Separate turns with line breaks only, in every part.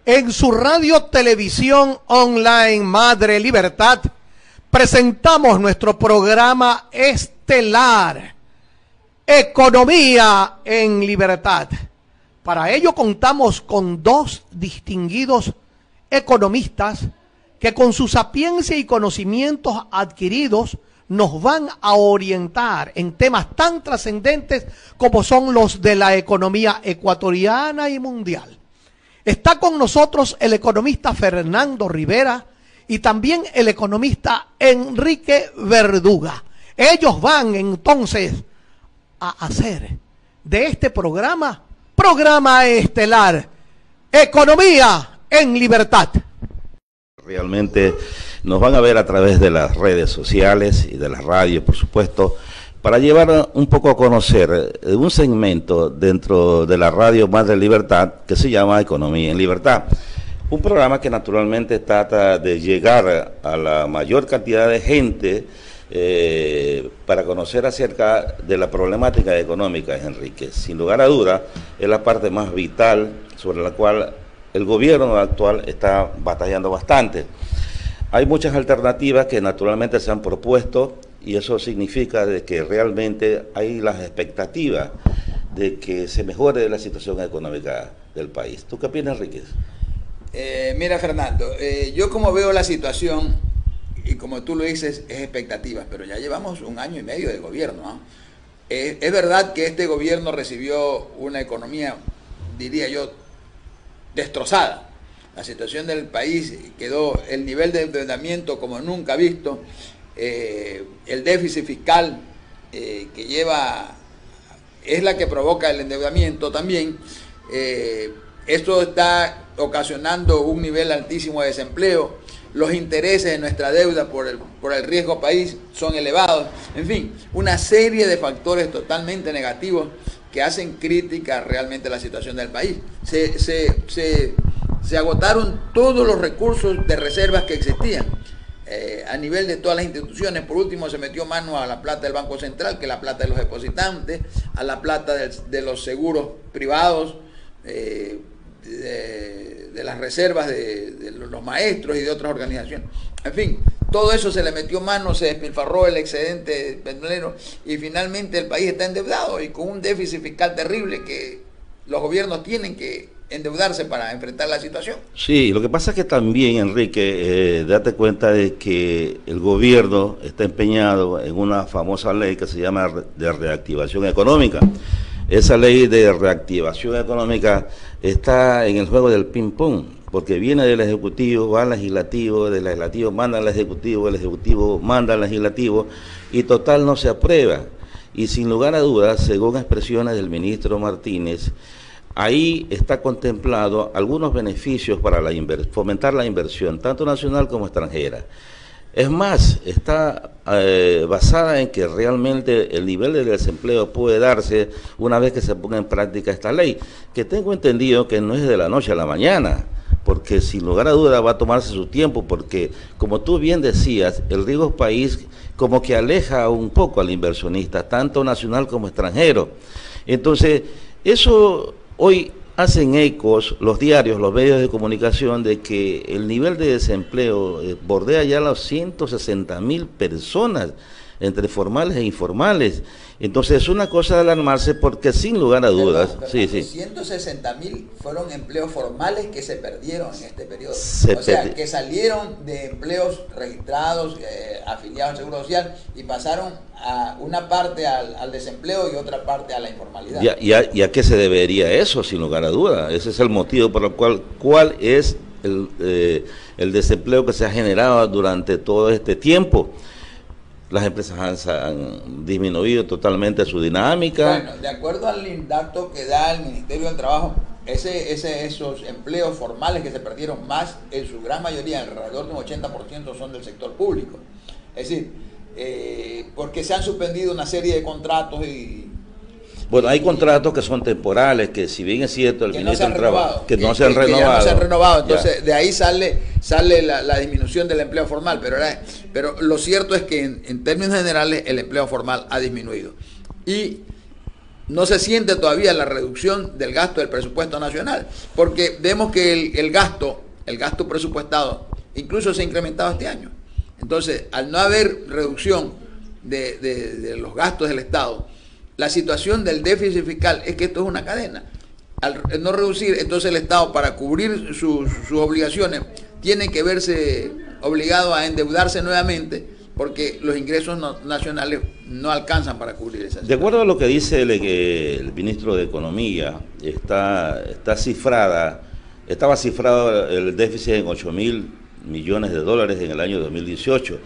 En su radio televisión online Madre Libertad presentamos nuestro programa estelar Economía en Libertad. Para ello contamos con dos distinguidos economistas que con su sapiencia y conocimientos adquiridos nos van a orientar en temas tan trascendentes como son los de la economía ecuatoriana y mundial. Está con nosotros el economista Fernando Rivera y también el economista Enrique Verduga. Ellos van entonces a hacer de este programa estelar Economía en Libertad.
Realmente nos van a ver a través de las redes sociales y de las radios, por supuesto, para llevar un poco a conocer un segmento dentro de la radio Madre Libertad que se llama Economía en Libertad. Un programa que naturalmente trata de llegar a la mayor cantidad de gente para conocer acerca de la problemática económica, Enrique. Sin lugar a duda, es la parte más vital sobre la cual el gobierno actual está batallando bastante. Hay muchas alternativas que naturalmente se han propuesto y eso significa de que realmente hay las expectativas de que se mejore la situación económica del país. ¿Tú qué opinas, Enrique?
Mira, Fernando, yo como veo la situación, y como tú lo dices, es expectativas, pero ya llevamos 1 año y medio de gobierno, ¿no? Es verdad que este gobierno recibió una economía, diría yo, destrozada. La situación del país quedó, el nivel de endeudamiento como nunca visto, el déficit fiscal que lleva, es la que provoca el endeudamiento también. Esto está ocasionando un nivel altísimo de desempleo, los intereses de nuestra deuda por el riesgo país son elevados, en fin, una serie de factores totalmente negativos que hacen crítica realmente a la situación del país. Se agotaron todos los recursos de reservas que existían a nivel de todas las instituciones. Por último, se metió mano a la plata del Banco Central, que es la plata de los depositantes, a la plata de los seguros privados, de las reservas de los maestros y de otras organizaciones. En fin, todo eso se le metió mano, se despilfarró el excedente petrolero y finalmente el país está endeudado y con un déficit fiscal terrible que los gobiernos tienen que endeudarse para enfrentar la situación.
Sí, lo que pasa es que también, Enrique, date cuenta de que el gobierno está empeñado en una famosa ley que se llama de reactivación económica. Esa ley de reactivación económica está en el juego del ping-pong, porque viene del Ejecutivo, va al Legislativo, del Legislativo manda al Ejecutivo, el Ejecutivo manda al Legislativo, y total no se aprueba. Y sin lugar a dudas, según expresiones del ministro Martínez, ahí está contemplado algunos beneficios para fomentar la inversión, tanto nacional como extranjera. Es más, está basada en que realmente el nivel de desempleo puede darse una vez que se ponga en práctica esta ley, que tengo entendido que no es de la noche a la mañana, porque sin lugar a duda va a tomarse su tiempo, porque como tú bien decías, el riesgo país como que aleja un poco al inversionista, tanto nacional como extranjero. Entonces, eso hoy hacen ecos los diarios, los medios de comunicación, de que el nivel de desempleo bordea ya las 160.000 personas, entre formales e informales. Entonces es una cosa de alarmarse porque sin lugar a dudas...
Perdón, sí. 160.000 fueron empleos formales que se perdieron en este periodo. O sea, que salieron de empleos registrados, afiliados al Seguro Social y pasaron a una parte al desempleo y otra parte a la informalidad.
¿Y a qué se debería eso, sin lugar a dudas? Ese es el motivo por el cuál es el desempleo que se ha generado durante todo este tiempo. Las empresas han disminuido totalmente su dinámica.
Bueno, de acuerdo al dato que da el Ministerio del Trabajo, esos empleos formales que se perdieron más, en su gran mayoría, alrededor de un 80% son del sector público. Es decir, porque se han suspendido una serie de contratos y...
Bueno, hay contratos que son temporales, que si bien es cierto, el ministro del Trabajo, que no se han renovado.
Ya no se han renovado, entonces ya. De ahí sale la disminución del empleo formal, pero lo cierto es que en términos generales el empleo formal ha disminuido. Y no se siente todavía la reducción del gasto del presupuesto nacional, porque vemos que el gasto presupuestado incluso se ha incrementado este año. Entonces, al no haber reducción de los gastos del Estado, la situación del déficit fiscal es que esto es una cadena. Al no reducir, entonces el Estado, para cubrir sus obligaciones, tiene que verse obligado a endeudarse nuevamente, porque los ingresos nacionales no alcanzan para cubrir esa situación.
De acuerdo a lo que dice el ministro de Economía, estaba cifrado el déficit en 8.000 millones de dólares en el año 2018,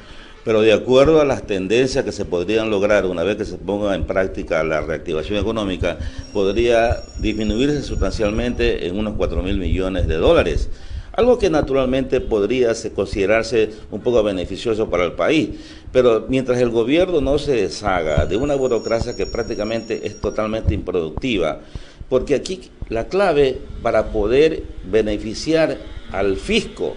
pero de acuerdo a las tendencias que se podrían lograr una vez que se ponga en práctica la reactivación económica, podría disminuirse sustancialmente en unos 4.000 millones de dólares. Algo que naturalmente podría considerarse un poco beneficioso para el país, pero mientras el gobierno no se deshaga de una burocracia que prácticamente es totalmente improductiva, porque aquí la clave para poder beneficiar al fisco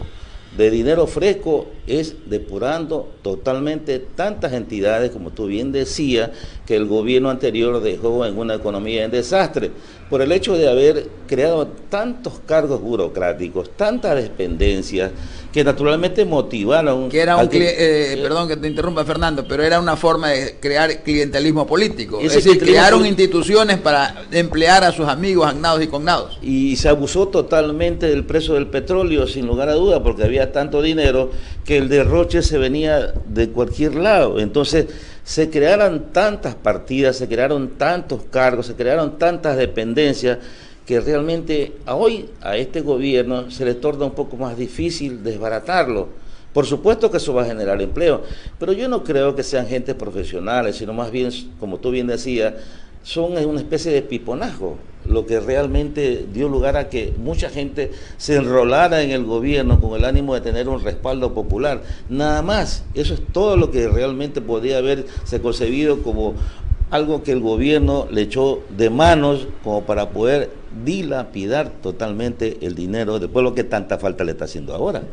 de dinero fresco es depurando totalmente tantas entidades, como tú bien decías, que el gobierno anterior dejó en una economía en desastre, por el hecho de haber creado tantos cargos burocráticos, tantas dependencias, que naturalmente motivaron...
Que era perdón que te interrumpa, Fernando, pero era una forma de crear clientelismo político. Es decir, crearon instituciones para emplear a sus amigos, agnados y cognados.
Y se abusó totalmente del precio del petróleo, sin lugar a duda, porque había tanto dinero que el derroche se venía de cualquier lado. Entonces se crearon tantas partidas, se crearon tantos cargos, se crearon tantas dependencias, que realmente hoy a este gobierno se le torna un poco más difícil desbaratarlo. Por supuesto que eso va a generar empleo, pero yo no creo que sean gente profesionales, sino más bien, como tú bien decías, son una especie de piponajo, lo que realmente dio lugar a que mucha gente se enrolara en el gobierno con el ánimo de tener un respaldo popular. Nada más, eso es todo lo que realmente podía haberse concebido como algo que el gobierno le echó de manos como para poder dilapidar totalmente el dinero del pueblo que tanta falta le está haciendo ahora.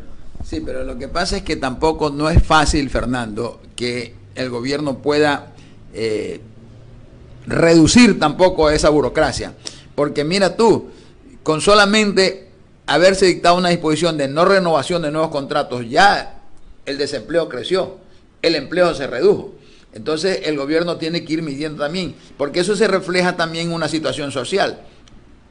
Sí, pero lo que pasa es que tampoco no es fácil, Fernando, que el gobierno pueda reducir tampoco esa burocracia, porque mira tú, con solamente haberse dictado una disposición de no renovación de nuevos contratos, ya el desempleo creció, el empleo se redujo. Entonces el gobierno tiene que ir midiendo también, porque eso se refleja también en una situación social.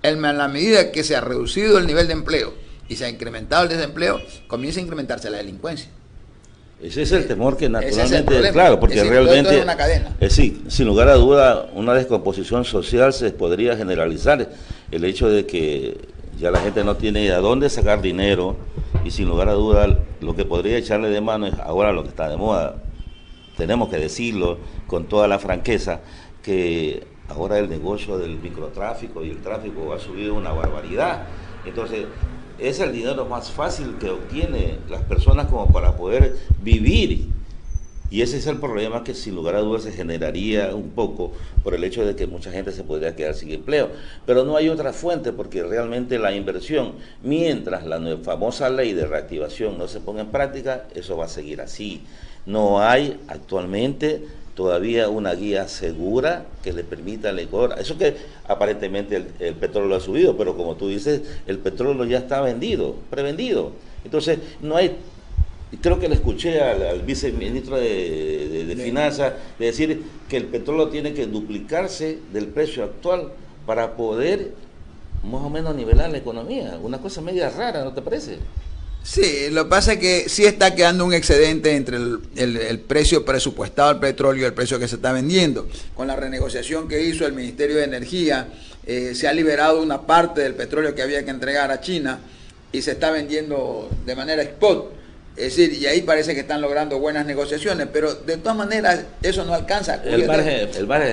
En la medida que se ha reducido el nivel de empleo y se ha incrementado el desempleo, comienza a incrementarse la delincuencia.
Ese es el temor que naturalmente,
es
claro, porque realmente,
es una cadena.
Sí, sin lugar a duda, una descomposición social se podría generalizar. El hecho de que ya la gente no tiene a dónde sacar dinero, y sin lugar a duda, lo que podría echarle de mano es ahora lo que está de moda. Tenemos que decirlo con toda la franqueza, que ahora el negocio del microtráfico y el tráfico ha subido una barbaridad. Entonces, es el dinero más fácil que obtiene las personas como para poder vivir. Y ese es el problema que sin lugar a dudas se generaría un poco por el hecho de que mucha gente se podría quedar sin empleo. Pero no hay otra fuente, porque realmente la inversión, mientras la famosa ley de reactivación no se ponga en práctica, eso va a seguir así. No hay actualmente todavía una guía segura que le permita al Ecuador. Eso que aparentemente el petróleo ha subido, pero como tú dices, el petróleo ya está vendido, prevendido. Entonces, no hay... Creo que le escuché al viceministro de Finanzas de decir que el petróleo tiene que duplicarse del precio actual para poder más o menos nivelar la economía. Una cosa media rara, ¿no te parece?
Sí, lo que pasa es que sí está quedando un excedente entre el precio presupuestado del petróleo y el precio que se está vendiendo. Con la renegociación que hizo el Ministerio de Energía, se ha liberado una parte del petróleo que había que entregar a China y se está vendiendo de manera spot. Es decir, y ahí parece que están logrando buenas negociaciones, pero de todas maneras eso no alcanza.
El margen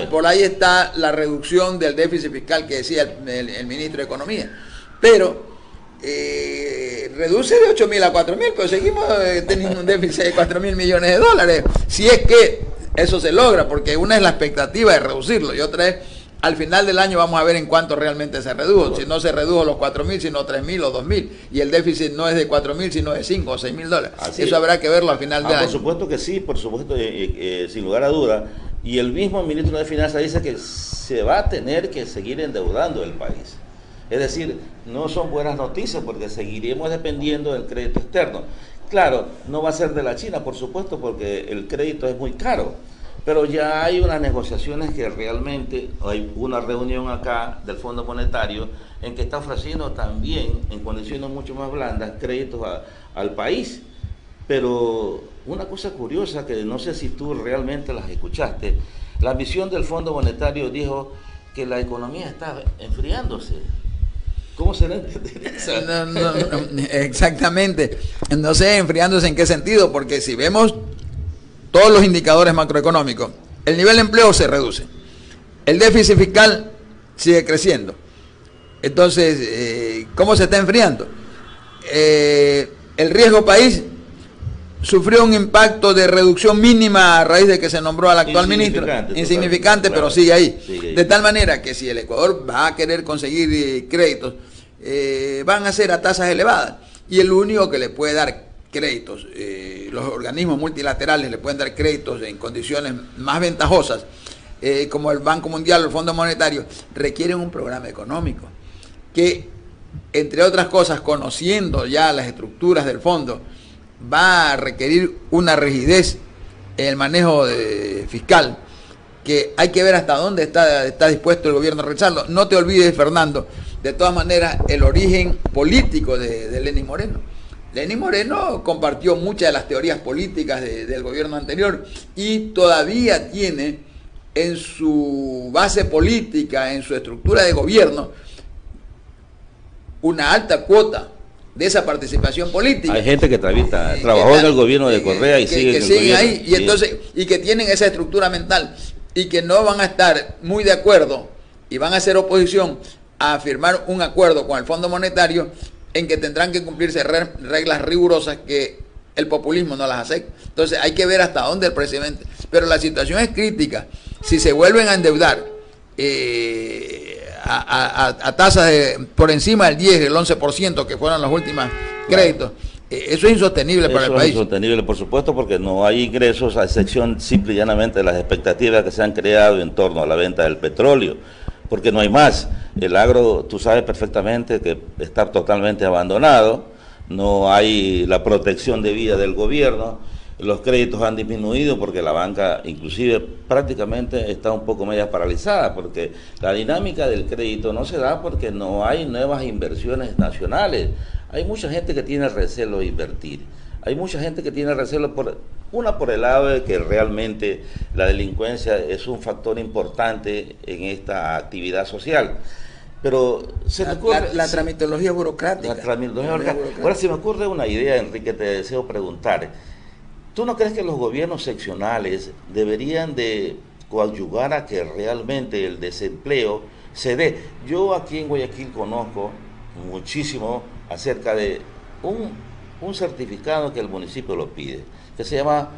por ahí está la reducción del déficit fiscal que decía el ministro de Economía. Pero reduce de 8.000 a 4.000, pero seguimos teniendo un déficit de 4.000 millones de dólares. Si es que eso se logra, porque una es la expectativa de reducirlo y otra es al final del año vamos a ver en cuánto realmente se redujo. Si no se redujo los 4.000, sino 3.000 o 2.000. Y el déficit no es de 4.000, sino de 5 o 6.000 dólares. Eso habrá que verlo al final del año.
Por supuesto que sí, por supuesto, sin lugar a duda. Y el mismo ministro de Finanzas dice que se va a tener que seguir endeudando el país. Es decir, no son buenas noticias porque seguiremos dependiendo del crédito externo. Claro, no va a ser de la China, por supuesto, porque el crédito es muy caro, pero ya hay unas negociaciones que realmente, hay una reunión acá del Fondo Monetario en que está ofreciendo también, en condiciones mucho más blandas, créditos al país. Pero una cosa curiosa que no sé si tú realmente las escuchaste, la misión del Fondo Monetario dijo que la economía está enfriándose. ¿Cómo se le entiende eso?
No, exactamente. No sé, enfriándose en qué sentido, porque si vemos todos los indicadores macroeconómicos, el nivel de empleo se reduce, el déficit fiscal sigue creciendo. Entonces, ¿cómo se está enfriando? El riesgo país sufrió un impacto de reducción mínima a raíz de que se nombró al actual ministro. Insignificante, pero sigue ahí. De tal manera que si el Ecuador va a querer conseguir créditos, van a ser a tasas elevadas. Y el único que le puede dar créditos, los organismos multilaterales le pueden dar créditos en condiciones más ventajosas, como el Banco Mundial o el Fondo Monetario, requieren un programa económico que, entre otras cosas, conociendo ya las estructuras del fondo, va a requerir una rigidez en el manejo fiscal, que hay que ver hasta dónde está dispuesto el gobierno a realizarlo. No te olvides, Fernando, de todas maneras, el origen político de Lenín Moreno. Lenín Moreno compartió muchas de las teorías políticas del gobierno anterior y todavía tiene en su base política, en su estructura de gobierno, una alta cuota de esa participación política.
Hay gente que trabajó en el gobierno de Correa y sigue en el gobierno.
Ahí, y entonces, y que tienen esa estructura mental y que no van a estar muy de acuerdo y van a hacer oposición a firmar un acuerdo con el Fondo Monetario en que tendrán que cumplirse reglas rigurosas que el populismo no las acepta. Entonces hay que ver hasta dónde el presidente. Pero la situación es crítica. Si se vuelven a endeudar a tasas por encima del 10, el 11%, que fueron los últimos créditos, eso es insostenible para el país.
Es insostenible, por supuesto, porque no hay ingresos, a excepción simple y llanamente de las expectativas que se han creado en torno a la venta del petróleo, porque no hay más. El agro, tú sabes perfectamente que está totalmente abandonado, no hay la protección debida del gobierno, los créditos han disminuido porque la banca inclusive prácticamente está un poco media paralizada, porque la dinámica del crédito no se da porque no hay nuevas inversiones nacionales. Hay mucha gente que tiene recelo de invertir, hay mucha gente que tiene recelo por el lado de que realmente la delincuencia es un factor importante en esta actividad social. Pero se me ocurre
la tramitología burocrática.
Ahora se me ocurre una idea, Enrique, te deseo preguntar. ¿Tú no crees que los gobiernos seccionales deberían de coadyuvar a que realmente el desempleo se dé? Yo aquí en Guayaquil conozco muchísimo acerca de un certificado que el municipio lo pide, que se llama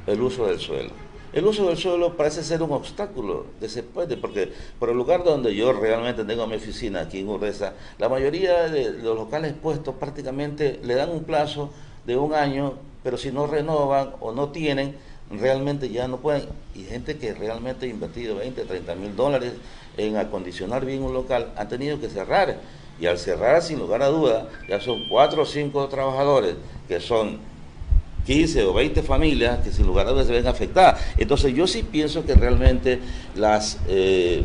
el uso del suelo. El uso del suelo parece ser un obstáculo que se puede, porque por el lugar donde yo realmente tengo mi oficina, aquí en Urdesa, la mayoría de los locales puestos prácticamente le dan un plazo de 1 año, pero si no renovan o no tienen, realmente ya no pueden. Y gente que realmente ha invertido 20, 30 mil dólares en acondicionar bien un local, han tenido que cerrar. Y al cerrar, sin lugar a duda, ya son 4 o 5 trabajadores, que son 15 o 20 familias que sin lugar a dudas se ven afectadas. Entonces yo sí pienso que realmente las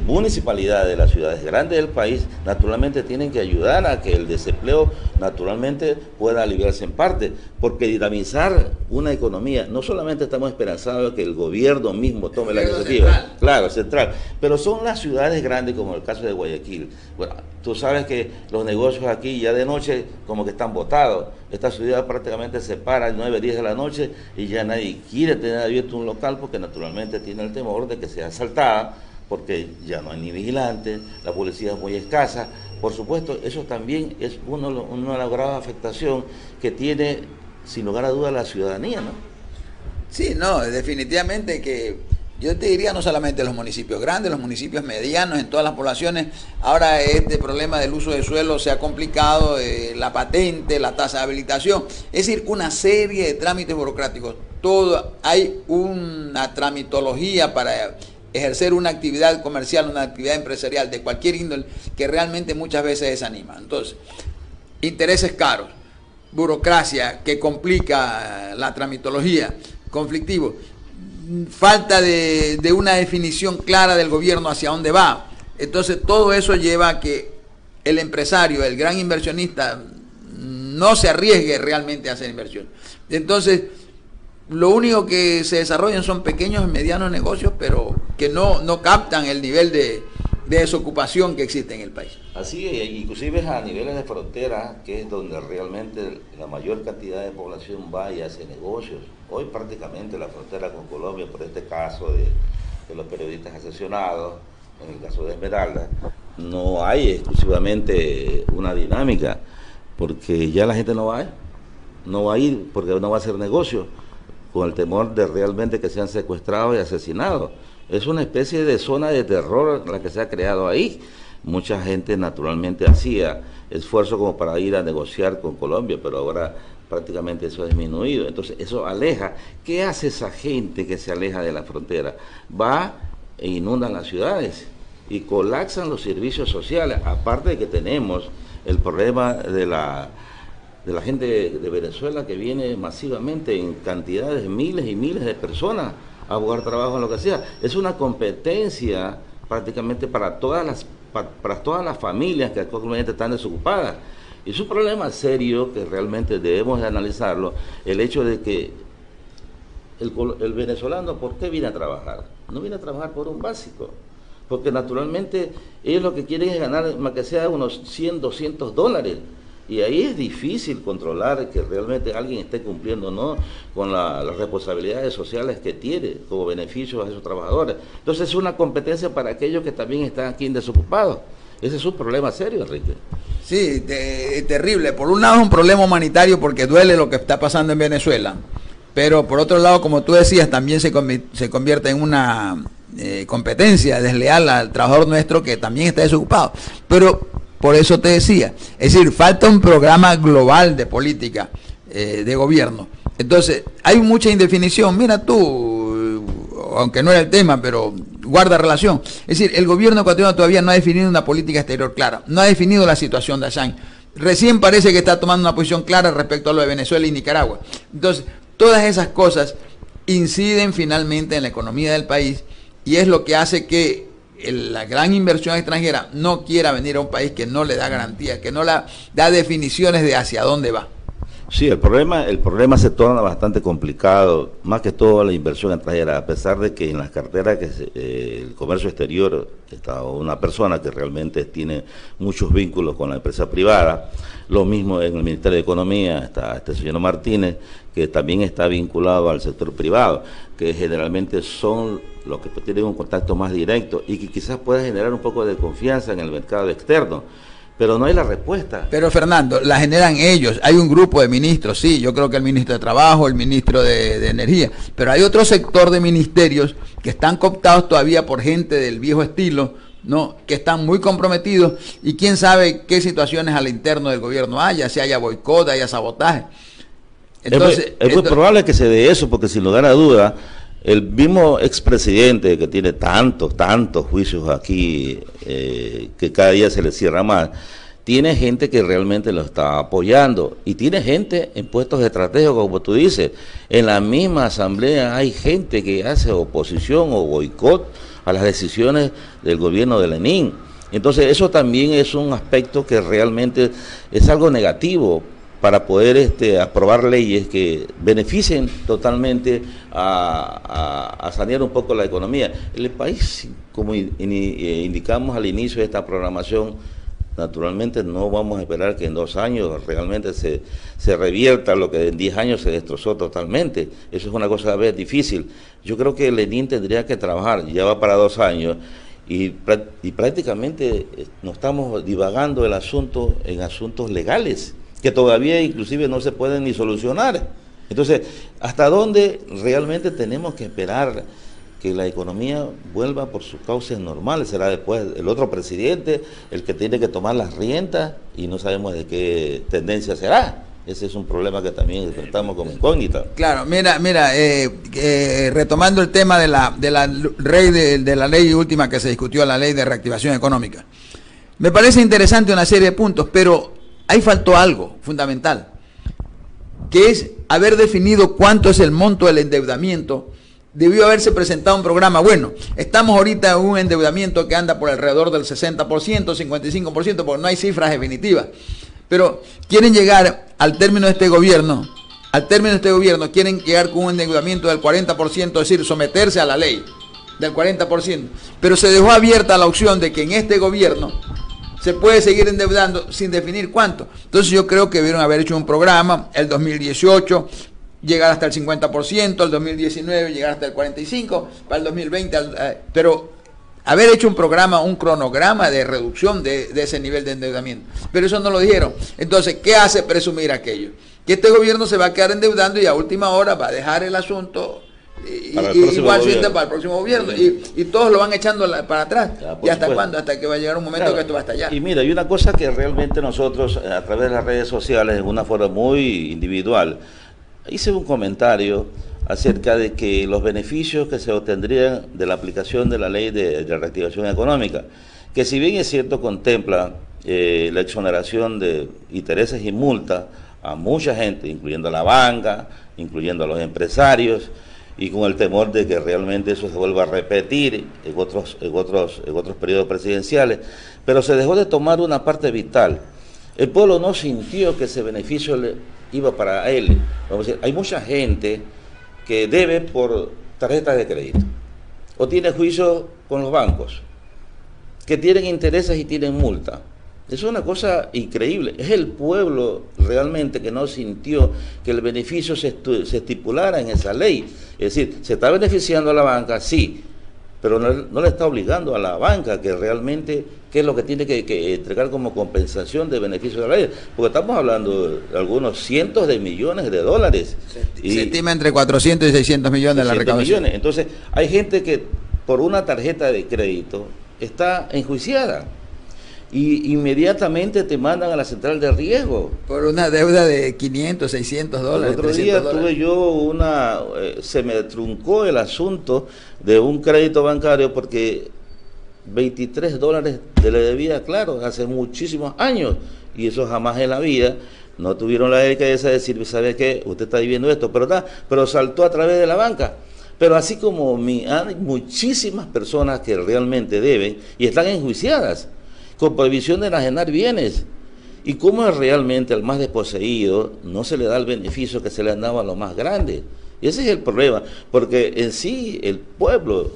municipalidades de las ciudades grandes del país naturalmente tienen que ayudar a que el desempleo naturalmente pueda aliviarse en parte, porque dinamizar una economía, no solamente estamos esperanzados que el gobierno mismo tome la iniciativa, central. Claro, central, pero son las ciudades grandes como el caso de Guayaquil. Bueno, tú sabes que los negocios aquí ya de noche como que están botados. Esta ciudad prácticamente se para a 9, 10 de la noche y ya nadie quiere tener abierto un local porque naturalmente tiene el temor de que sea asaltada, porque ya no hay ni vigilantes, la policía es muy escasa. Por supuesto, eso también es una de las graves afectaciones que tiene, sin lugar a dudas, la ciudadanía, ¿no?
Sí, no, definitivamente que yo te diría no solamente los municipios grandes, los municipios medianos, en todas las poblaciones. Ahora este problema del uso de suelo se ha complicado, la patente, la tasa de habilitación, es decir, una serie de trámites burocráticos. Todo, hay una tramitología para ejercer una actividad comercial, una actividad empresarial de cualquier índole que realmente muchas veces desanima. Entonces, intereses caros, burocracia que complica la tramitología, conflictivo, falta de una definición clara del gobierno hacia dónde va. Entonces todo eso lleva a que el empresario, el gran inversionista, no se arriesgue realmente a hacer inversión. Entonces, lo único que se desarrollan son pequeños y medianos negocios, pero que no captan el nivel de desocupación que existe en el país.
Así es, inclusive a niveles de frontera, que es donde realmente la mayor cantidad de población va y hace negocios. Hoy prácticamente la frontera con Colombia, por este caso de los periodistas asesinados, en el caso de Esmeralda, no hay exclusivamente una dinámica, porque ya la gente no va a ir porque no va a hacer negocio, con el temor de realmente que sean secuestrados y asesinados. Es una especie de zona de terror la que se ha creado ahí. Mucha gente naturalmente hacía esfuerzo como para ir a negociar con Colombia, pero ahora prácticamente eso ha disminuido. Entonces eso aleja. ¿Qué hace esa gente que se aleja de la frontera? Va e inundan las ciudades y colapsan los servicios sociales, aparte de que tenemos el problema de la gente de Venezuela que viene masivamente en cantidades, miles y miles de personas a buscar trabajo en lo que sea. Es una competencia prácticamente para todas las familias que actualmente están desocupadas. Y es un problema serio que realmente debemos de analizarlo, el hecho de que el venezolano, ¿por qué viene a trabajar? No viene a trabajar por un básico, porque naturalmente ellos lo que quieren es ganar, más que sea unos 100, 200 dólares. Y ahí es difícil controlar que realmente alguien esté cumpliendo, ¿no?, con las responsabilidades sociales que tiene como beneficios a esos trabajadores. Entonces es una competencia para aquellos que también están aquí desocupados. Ese es un problema serio, Enrique.
Sí, terrible. Por un lado es un problema humanitario porque duele lo que está pasando en Venezuela, pero por otro lado, como tú decías, también se convierte en una competencia desleal al trabajador nuestro que también está desocupado. Pero por eso te decía, es decir, falta un programa global de política de gobierno. Entonces, hay mucha indefinición. Mira tú, aunque no era el tema, pero guarda relación. Es decir, el gobierno ecuatoriano todavía no ha definido una política exterior clara, no ha definido la situación de Assange. Recién parece que está tomando una posición clara respecto a lo de Venezuela y Nicaragua. Entonces, todas esas cosas inciden finalmente en la economía del país y es lo que hace que la gran inversión extranjera no quiera venir a un país que no le da garantías, que no le da definiciones de hacia dónde va.
Sí, el problema se torna bastante complicado, más que todo la inversión extranjera, a pesar de que en las carteras el comercio exterior está una persona que realmente tiene muchos vínculos con la empresa privada. Lo mismo en el Ministerio de Economía está este señor Martínez, que también está vinculado al sector privado, que generalmente son los que tienen un contacto más directo y que quizás pueda generar un poco de confianza en el mercado externo. Pero no hay la respuesta.
Pero Fernando, la generan ellos. Hay un grupo de ministros, sí, yo creo que el ministro de Trabajo, el ministro de Energía, pero hay otro sector de ministerios que están cooptados todavía por gente del viejo estilo, ¿no?, que están muy comprometidos y quién sabe qué situaciones al interno del gobierno haya, si haya boicot, haya sabotaje.
Entonces, es muy probable que se dé eso, porque sin lugar a duda, el mismo expresidente que tiene tantos juicios aquí, que cada día se le cierra más, tiene gente que realmente lo está apoyando y tiene gente en puestos estratégicos, como tú dices. En la misma asamblea hay gente que hace oposición o boicot a las decisiones del gobierno de Lenin. Entonces eso también es un aspecto que realmente es algo negativo para poder aprobar leyes que beneficien totalmente a sanear un poco la economía. El país, como indicamos al inicio de esta programación, naturalmente no vamos a esperar que en 2 años realmente se revierta lo que en 10 años se destrozó totalmente. Eso es una cosa a veces difícil. Yo creo que Lenin tendría que trabajar, ya va para 2 años, y prácticamente nos estamos divagando el asunto en asuntos legales, que todavía inclusive no se pueden ni solucionar. Entonces, ¿hasta dónde realmente tenemos que esperar que la economía vuelva por sus cauces normales? Será después el otro presidente el que tiene que tomar las riendas y no sabemos de qué tendencia será. Ese es un problema que también enfrentamos como incógnita.
Claro, mira, retomando el tema de la ley última que se discutió, la ley de reactivación económica. Me parece interesante una serie de puntos, pero ahí faltó algo fundamental, que es haber definido cuánto es el monto del endeudamiento. Debió haberse presentado un programa. Bueno, estamos ahorita en un endeudamiento que anda por alrededor del 60%, 55%, porque no hay cifras definitivas. Pero quieren llegar al término de este gobierno, quieren llegar con un endeudamiento del 40%, es decir, someterse a la ley del 40%. Pero se dejó abierta la opción de que en este gobierno se puede seguir endeudando sin definir cuánto. Entonces yo creo que debieron haber hecho un programa, el 2018, llegar hasta el 50%, el 2019 llegar hasta el 45%, para el 2020, pero haber hecho un programa, un cronograma de reducción de ese nivel de endeudamiento. Pero eso no lo dijeron. Entonces, ¿qué hace presumir aquello? Que este gobierno se va a quedar endeudando y a última hora va a dejar el asunto igual para el próximo gobierno. Y todos lo van echando para atrás. ¿Y hasta cuándo? Hasta que va a llegar un momento que esto va a estallar.
Y mira, hay una cosa que realmente nosotros, a través de las redes sociales, en una forma muy individual, hice un comentario acerca de que los beneficios que se obtendrían de la aplicación de la ley de reactivación económica, que si bien es cierto contempla la exoneración de intereses y multas a mucha gente, incluyendo a la banca, incluyendo a los empresarios, y con el temor de que realmente eso se vuelva a repetir en otros periodos presidenciales, pero se dejó de tomar una parte vital. El pueblo no sintió que ese beneficio iba para él. Vamos a decir, hay mucha gente que debe por tarjetas de crédito o tiene juicio con los bancos, que tienen intereses y tienen multa. Eso es una cosa increíble. Es el pueblo realmente que no sintió que el beneficio se estipulara en esa ley. Es decir, se está beneficiando a la banca, sí, pero no le está obligando a la banca que realmente, qué es lo que tiene que entregar como compensación de beneficio de la ley. Porque estamos hablando de algunos cientos de millones de dólares.
Se estima entre 400 y 600 millones la recaudación.
Entonces, hay gente que por una tarjeta de crédito está enjuiciada y inmediatamente te mandan a la central de riesgo.
Por una deuda de 500, 600 dólares.
El otro día tuve yo se me truncó el asunto de un crédito bancario porque 23 dólares le debía, claro, hace muchísimos años, y eso jamás en la vida no tuvieron la delicadeza de decir, ¿sabe qué? Usted está viviendo esto, pero saltó a través de la banca. Pero así como hay muchísimas personas que realmente deben y están enjuiciadas con prohibición de enajenar bienes. ¿Y cómo es realmente al más desposeído no se le da el beneficio que se le daba a los más grandes? Y ese es el problema, porque en sí el pueblo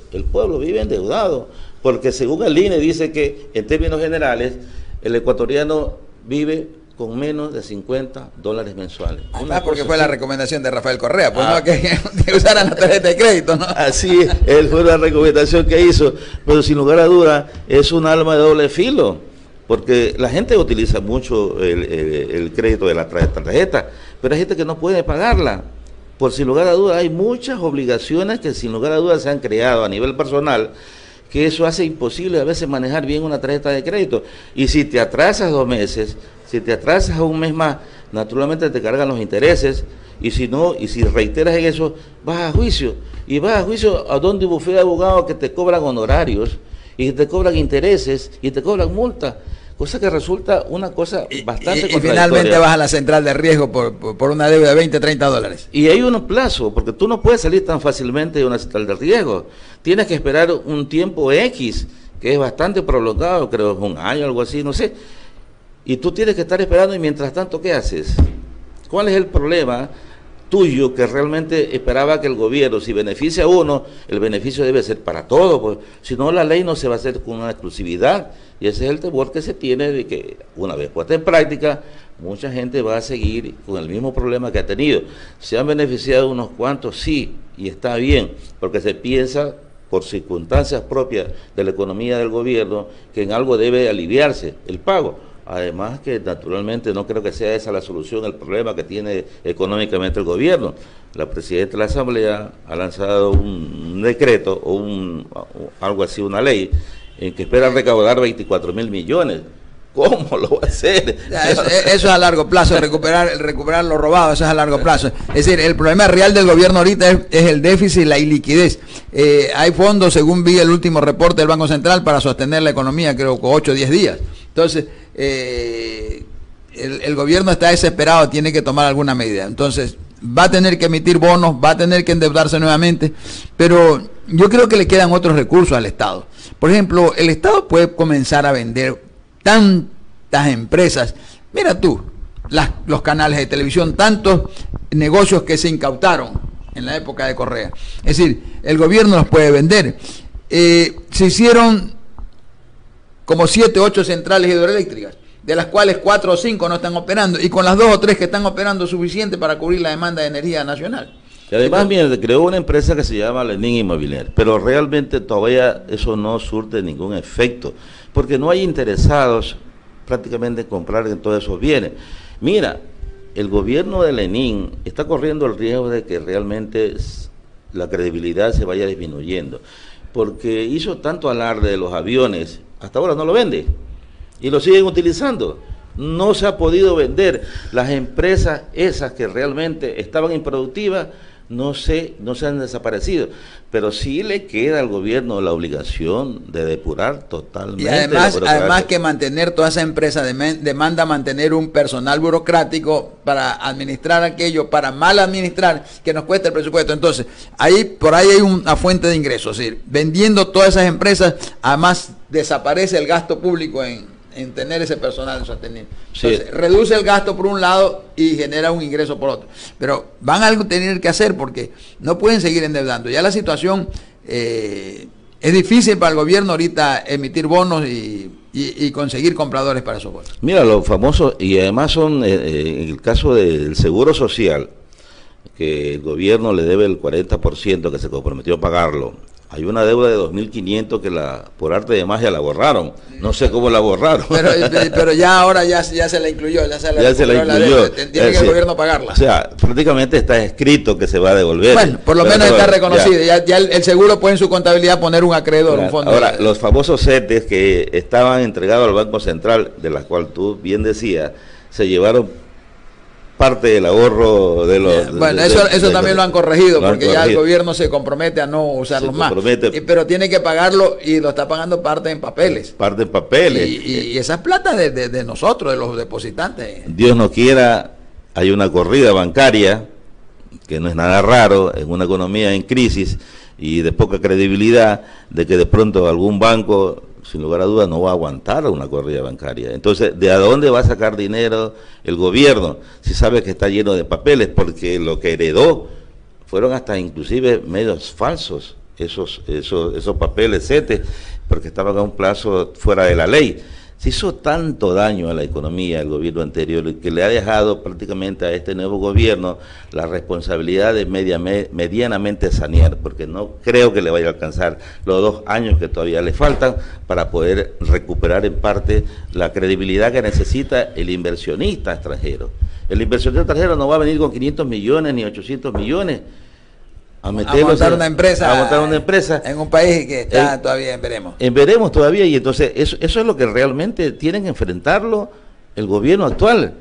vive endeudado, porque según el INE dice que en términos generales el ecuatoriano vive con menos de 50 dólares mensuales.
Porque fue la recomendación de Rafael Correa, pues no que usaran la tarjeta de crédito, ¿no?
Así es, él fue la recomendación que hizo, pero sin lugar a duda es un arma de doble filo, porque la gente utiliza mucho el crédito de la tarjeta, pero hay gente que no puede pagarla. Por sin lugar a duda hay muchas obligaciones que sin lugar a dudas se han creado a nivel personal, que eso hace imposible a veces manejar bien una tarjeta de crédito. Y si te atrasas 2 meses, si te atrasas un mes más, naturalmente te cargan los intereses, y si no, y si reiteras en eso, vas a juicio. Y vas a juicio a donde bufete de abogados que te cobran honorarios, y te cobran intereses, y te cobran multas. Cosa que resulta una cosa bastante
contradictoria. Y finalmente vas a la central de riesgo por una deuda de 20, 30 dólares.
Y hay un plazo, porque tú no puedes salir tan fácilmente de una central de riesgo. Tienes que esperar un tiempo X, que es bastante prolongado, creo, 1 año, algo así, no sé. Y tú tienes que estar esperando, y mientras tanto, ¿qué haces? ¿Cuál es el problema tuyo que realmente esperaba que el gobierno, si beneficia a uno, el beneficio debe ser para todos? Pues, si no, la ley no se va a hacer con una exclusividad. Y ese es el temor que se tiene de que una vez puesta en práctica, mucha gente va a seguir con el mismo problema que ha tenido. Se han beneficiado unos cuantos, sí, y está bien, porque se piensa por circunstancias propias de la economía del gobierno que en algo debe aliviarse el pago. Además que naturalmente no creo que sea esa la solución al problema que tiene económicamente el gobierno. La presidenta de la Asamblea ha lanzado un decreto o algo así, una ley, en que esperan recaudar 24.000 millones. ¿Cómo lo va a hacer?
Eso es a largo plazo, recuperar lo robado, eso es a largo plazo. Es decir, el problema real del gobierno ahorita es el déficit y la iliquidez. Hay fondos, según vi el último reporte del Banco Central, para sostener la economía, creo que 8 o 10 días. Entonces, el gobierno está desesperado, tiene que tomar alguna medida. Entonces, va a tener que emitir bonos, va a tener que endeudarse nuevamente, pero yo creo que le quedan otros recursos al Estado. Por ejemplo, el Estado puede comenzar a vender tantas empresas. Mira tú, los canales de televisión, tantos negocios que se incautaron en la época de Correa. Es decir, el gobierno los puede vender. Se hicieron como 7 o 8 centrales hidroeléctricas, de las cuales 4 o 5 no están operando, y con las 2 o 3 que están operando es suficiente para cubrir la demanda de energía nacional.
Y además, mire, creó una empresa que se llama Lenin Inmobiliaria, pero realmente todavía eso no surte ningún efecto, porque no hay interesados prácticamente en comprar en todos esos bienes. Mira, el gobierno de Lenin está corriendo el riesgo de que realmente la credibilidad se vaya disminuyendo, porque hizo tanto alarde de los aviones, hasta ahora no lo vende, y lo siguen utilizando. No se ha podido vender. Las empresas esas que realmente estaban improductivas no se han desaparecido, pero sí le queda al gobierno la obligación de depurar totalmente.
Y además que mantener toda esa empresa demanda mantener un personal burocrático para administrar aquello, para mal administrar, que nos cuesta el presupuesto. Entonces, por ahí hay una fuente de ingresos. Es decir, vendiendo todas esas empresas, además desaparece el gasto público en tener ese personal sostenido. Entonces, sí, reduce el gasto por un lado y genera un ingreso por otro. Pero van a tener que hacer, porque no pueden seguir endeudando. Ya la situación es difícil para el gobierno ahorita emitir bonos y conseguir compradores para esos bonos.
Mira, los famosos, y además son, en el caso del Seguro Social, que el gobierno le debe el 40% que se comprometió a pagarlo. Hay una deuda de 2.500 que por arte de magia la borraron. No sé cómo la borraron.
Pero ya ahora ya se la incluyó. Ya se la incluyó. La deuda. Tiene que el gobierno pagarla.
O sea, prácticamente está escrito que se va a devolver.
Bueno, por lo menos está reconocido. Ya el seguro puede en su contabilidad poner un acreedor, un fondo.
Ahora, los famosos CETES que estaban entregados al Banco Central, de las cuales tú bien decías, se llevaron parte del ahorro de los...
Bueno, eso también lo han corregido, porque ya el gobierno se compromete a no usarlos más. Pero tiene que pagarlo, y lo está pagando parte en papeles.
Parte en papeles.
Y esa es plata de nosotros, de los depositantes.
Dios no quiera, hay una corrida bancaria, que no es nada raro, en una economía en crisis y de poca credibilidad, de que de pronto algún banco, sin lugar a dudas, no va a aguantar una corrida bancaria. Entonces, ¿de a dónde va a sacar dinero el gobierno si sabe que está lleno de papeles? Porque lo que heredó fueron hasta inclusive medios falsos, esos papeles, CETES, porque estaban a un plazo fuera de la ley. Se hizo tanto daño a la economía el gobierno anterior, que le ha dejado prácticamente a este nuevo gobierno la responsabilidad de medianamente sanear, porque no creo que le vaya a alcanzar los 2 años que todavía le faltan para poder recuperar en parte la credibilidad que necesita el inversionista extranjero. El inversionista extranjero no va a venir con 500 millones ni 800 millones a
montar una empresa en un país que está todavía en veremos.
En veremos todavía, y entonces eso es lo que realmente tienen que enfrentarlo el gobierno actual.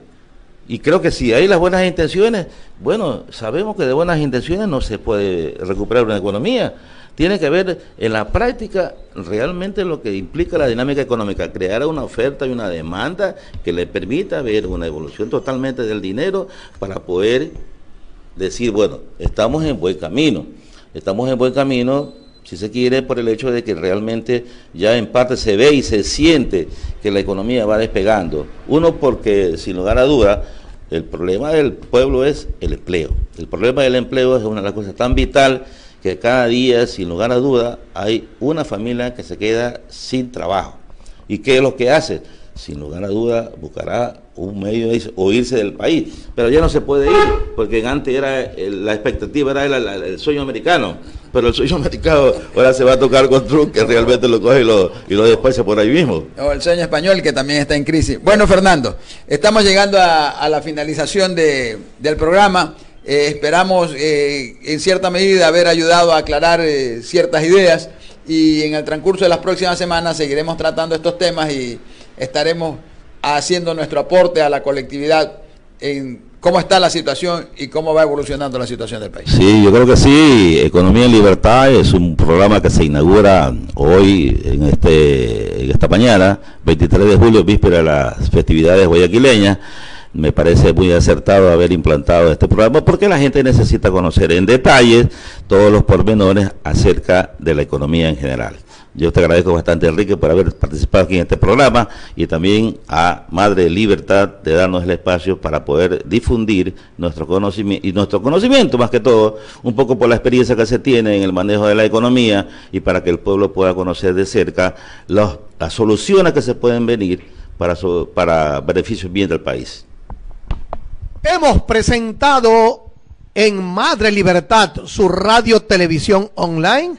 Y creo que si hay las buenas intenciones, bueno, sabemos que de buenas intenciones no se puede recuperar una economía. Tiene que ver en la práctica realmente lo que implica la dinámica económica, crear una oferta y una demanda que le permita ver una evolución totalmente del dinero para poder decir, bueno, estamos en buen camino, si se quiere, por el hecho de que realmente ya en parte se ve y se siente que la economía va despegando. Uno, porque sin lugar a duda, el problema del pueblo es el empleo. El problema del empleo es una de las cosas tan vital que cada día, sin lugar a duda, hay una familia que se queda sin trabajo. ¿Y qué es lo que hace? Sin lugar a duda, buscará un medio de irse del país, pero ya no se puede ir, porque antes era la expectativa era el sueño americano, pero el sueño americano ahora se va a tocar con Trump, que realmente lo coge y lo despacha por ahí mismo.
O el sueño español, que también está en crisis. Bueno, Fernando, estamos llegando a la finalización del programa. Esperamos en cierta medida haber ayudado a aclarar ciertas ideas, y en el transcurso de las próximas semanas seguiremos tratando estos temas y estaremos haciendo nuestro aporte a la colectividad en cómo está la situación y cómo va evolucionando la situación del país.
Sí, yo creo que sí. Economía en Libertad es un programa que se inaugura hoy, en esta mañana, 23 de julio, víspera de las festividades guayaquileñas. Me parece muy acertado haber implantado este programa porque la gente necesita conocer en detalles todos los pormenores acerca de la economía en general. Yo te agradezco bastante, Enrique, por haber participado aquí en este programa, y también a Madre Libertad de darnos el espacio para poder difundir nuestro conocimiento, más que todo, un poco por la experiencia que se tiene en el manejo de la economía, y para que el pueblo pueda conocer de cerca las soluciones que se pueden venir para beneficio bien del país.
Hemos presentado en Madre Libertad, su radio televisión online,